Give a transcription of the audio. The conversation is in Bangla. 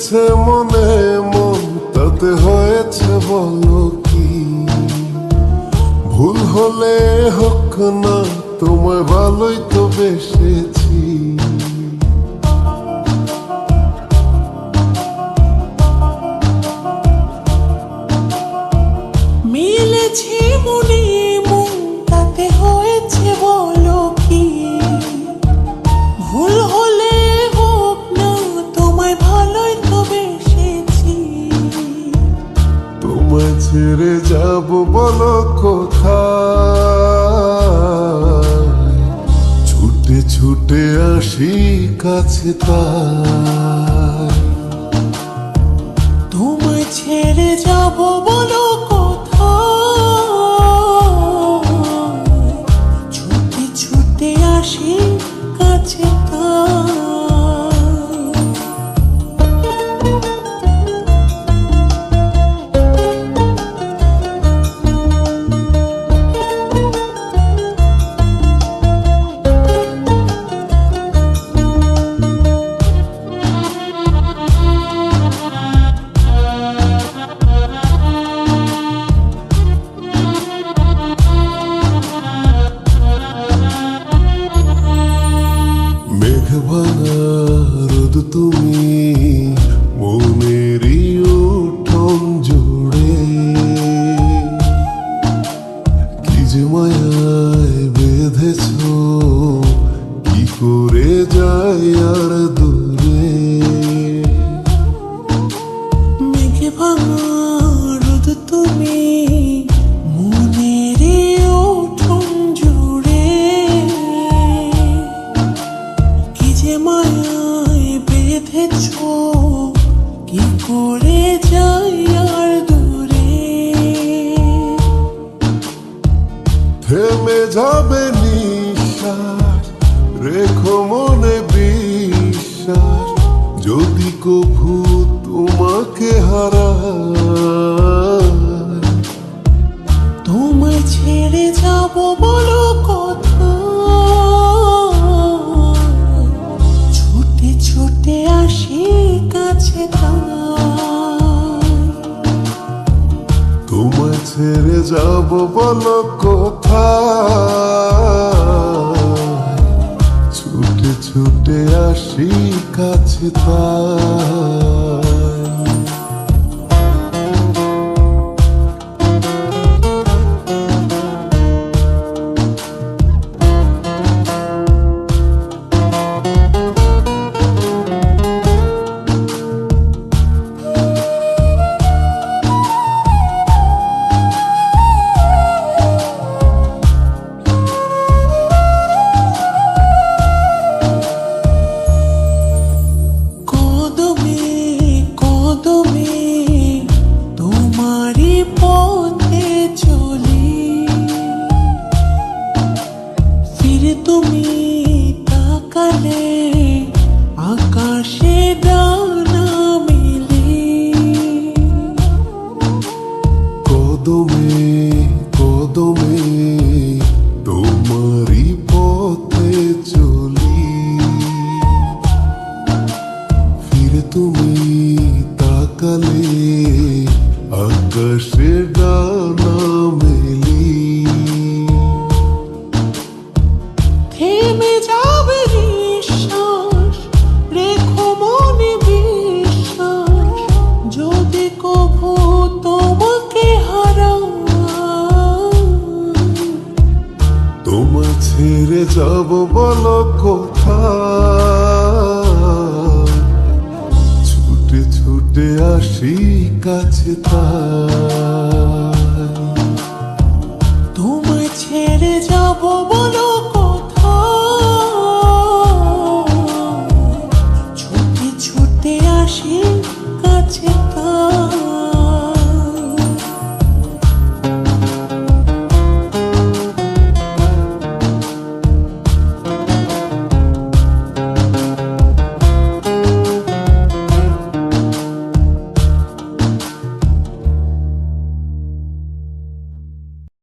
এসেছে মনে মন তাতে হয়েছে বলো কি? ভুল হলে হোক না, তোমায় ভালোই তো বেসেছি। মিলেছে মনে মন তাতে হয়েছে বলো কি? ভুল হলে হোক না, তোমায় ভালোই তো বেসেছি। তোমায় ছেড়ে যাব বলো কোথায়? ছুটে ছুটে আসি কাছে তাই। তোমায় ছেড়ে যাব বলো কোথায়? ছুটে ছুটে আসি কাছে তাই। মেঘভাঙা রোদ তুমি মনেরই উঠোন জুড়ে, কি যে মায়ায় বেঁধেছ, কি করে যাই আর দূরে। মেঘে ভাঙা রোদ তুমি মনের উঠোন জুড়ে, কি যে মায়ায় বেঁধেছ, কি করে যাই আর দূরে। থেমে যাবে নিঃশ্বাস, রেখো মনে বিশ্বাস, যদি কভু তোমাকে হারাই। তোমায় ছেড়ে যাব বলো কোথায়? ছুটে ছুটে আসি কাছে তাই। তোমায় ছেড়ে যাব বলো কোথায়? ছুটে ছুটে আসি কাছে তাই। তুমি তাকালে আকাশে ডানা মেলে। কদমে কদমে তোমারই পথে চলি, ফিরে তুমি তাকালে আকাশে ডানা মেলি। থেমে যাবে নিঃশ্বাস, রেখো মনে বিশ্বাস, যদি কভু তোমাকে হারাই। তোমায় ছেড়ে যাব বলো কোথায়? ছুটে ছুটে আসি কাছে তাই।